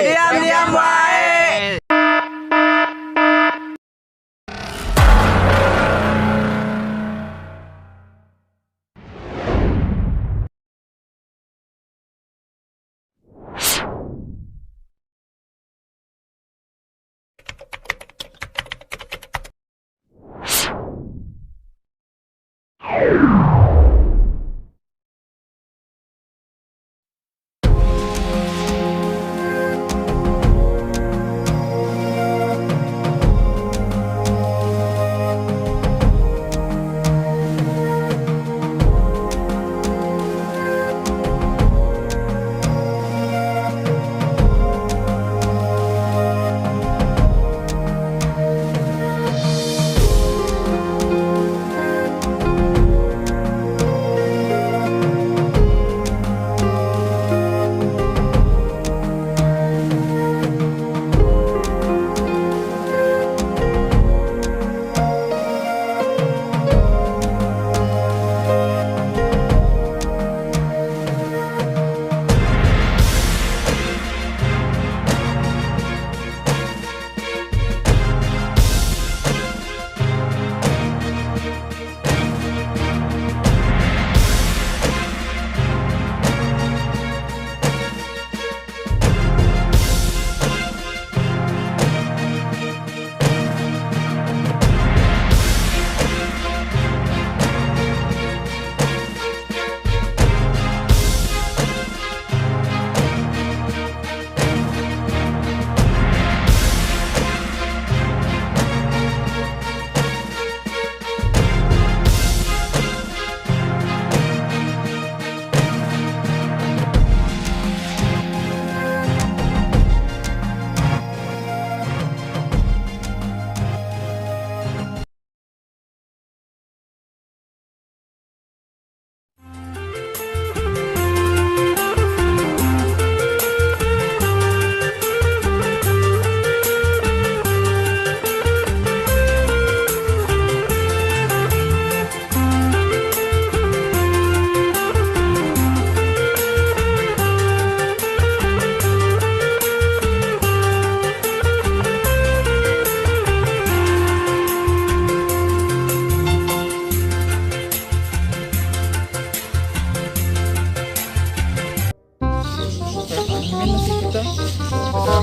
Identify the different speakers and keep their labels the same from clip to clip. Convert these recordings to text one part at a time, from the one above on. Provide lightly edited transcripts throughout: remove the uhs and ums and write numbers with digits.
Speaker 1: Diam wae.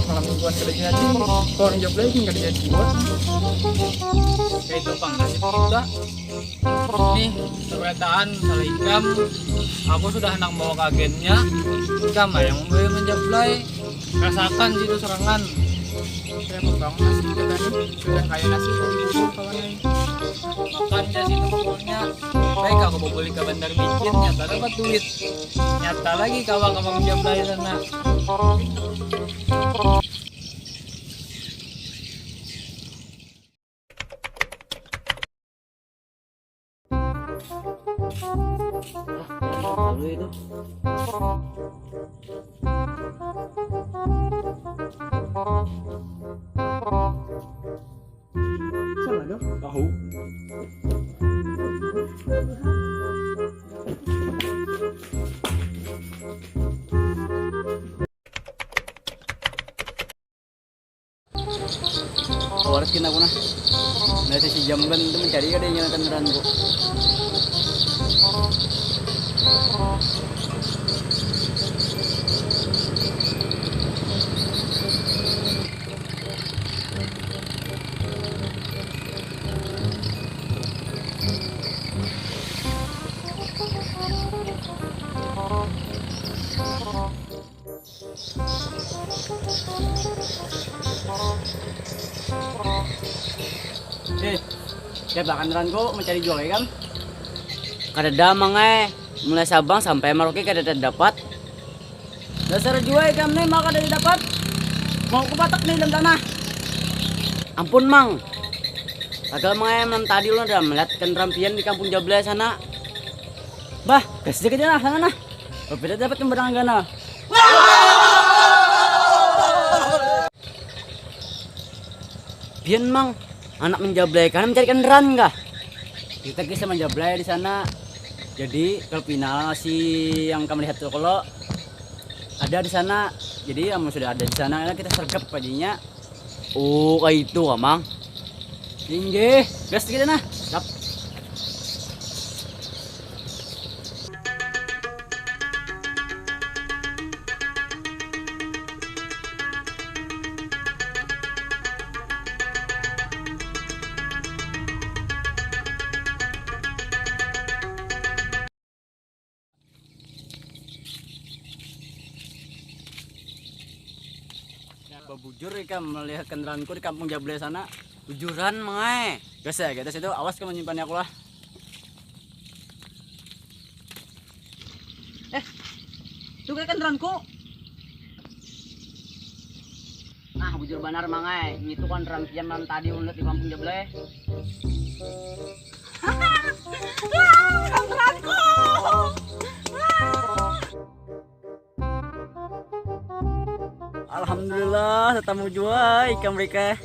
Speaker 2: Malam mingguan kada jadi, orang job lagi kada jadi buat.
Speaker 1: Kayak itu bang, nasib kita. Nih, perkataan salah ikam. Aku sudah hendak bawa ke agennya. Ikam yang membeli menjablay. Rasakan situ serangan.
Speaker 2: Kenapa bang nasi kita tadi sudah kayak nasi itu kawan lain.
Speaker 1: Makan dia situ pokoknya. Baik aku mau beli ke bandar micin, nyata dapat duit. Nyata lagi kawan-kawan menjablay sana.
Speaker 3: Lalu itu
Speaker 2: Sama dong.
Speaker 3: tahu waras kina ko na nanti si Jamban itu mencari ada yang nyalakan rango. Kayak belakang rango mencari jual kan?
Speaker 4: Kada damang mulai Sabang sampai Merauke kada dapat.
Speaker 3: Dasar jual kan nih maka dari dapat. Mau ku patak nih dalam tanah.
Speaker 4: Ampun mang. Padahal mang tadi lo udah melihat rampian di kampung Jablay sana.
Speaker 3: Bah, kasih aja nah sana nah. Beda dapat pemberangan gana.
Speaker 4: Pian mang, anak menjablay kan mencarikan ran kah?
Speaker 3: Kita kisah menjablay di sana. Jadi kalau final si yang kamu lihat tuh kalau ada di sana Jadi kamu sudah ada di sana, kita sergap pajinya.
Speaker 4: Oh, kayak itu, Amang.
Speaker 3: Tinggi, gas kita nah.
Speaker 4: Siap.
Speaker 3: Bujur ya kamu melihat kendaraanku di kampung Jablay sana.
Speaker 4: Bujuran, Mang.
Speaker 3: Gas ya, kita situ awas kamu menyimpannya aku lah. Tuh kayak kendaraanku.
Speaker 4: Nah, bujur benar, Mang. Itu kan rampian malam tadi ulet di kampung Jablay.
Speaker 3: Alhamdulillah, tamu jua ikan mereka.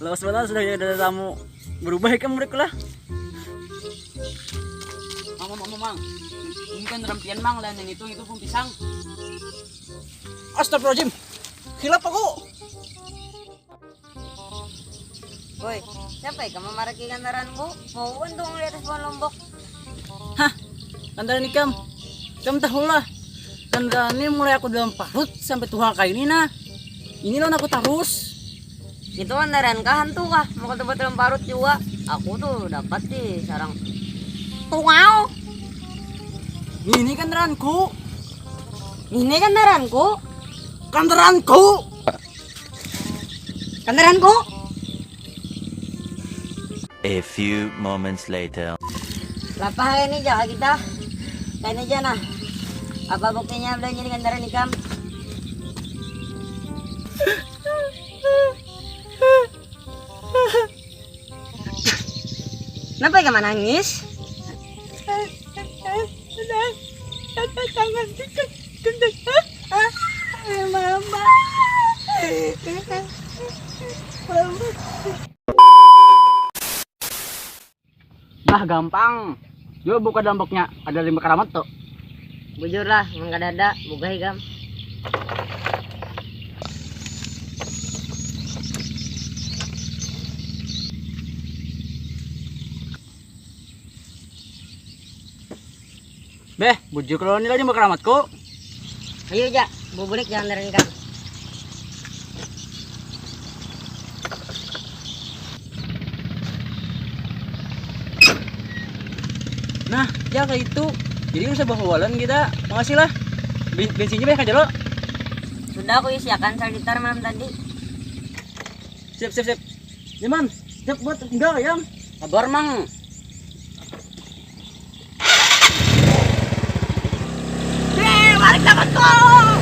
Speaker 3: Lawas banget sudah ada tamu. Berubah ikan mereka lah.
Speaker 4: Mang. Ini kan rampian, Mang, dan yang itu pun pisang.
Speaker 3: Astagfirullahaladzim. Hilap aku.
Speaker 5: Woi, siapa ya kamu maraki kantaranku? Mau untung di atas pohon lombok.
Speaker 3: Hah, kandaran ikam. Kamu tahu lah. Kandaran ini mulai aku dalam parut sampai tua kayak ini nah. Ini loh aku terus.
Speaker 5: Itu kantaran kah hantu kah? Mau ketemu dalam parut juga. Aku tuh dapat di sarang tungau.
Speaker 3: Ini kandaranku.
Speaker 5: Ini kantaranku.
Speaker 3: Kandaranku.
Speaker 5: Kantaranku.
Speaker 6: A few moments later.
Speaker 5: Lapah ini jaga kita. Kain aja nah. Apa buktinya belanja di kantaran ikam? Kenapa kamu nangis? Mama.
Speaker 3: Nah gampang. Yo buka dampaknya. Ada 5 keramat tuh.
Speaker 5: Bujur lah, enggak ada, buka ikam.
Speaker 3: Beh, bujuk kalau ini lagi 5 keramatku.
Speaker 5: Ayo ja, bubulik jangan dari ikam.
Speaker 3: Nah, ya kayak itu. Jadi bisa bawalan kita. Makasih lah. Bensinnya banyak aja lo.
Speaker 5: Sudah aku isiakan sekitar malam tadi.
Speaker 3: Siap. Diman, siap buat enggak ayam.
Speaker 4: Kabar, Mang.
Speaker 5: Balik dapat kau.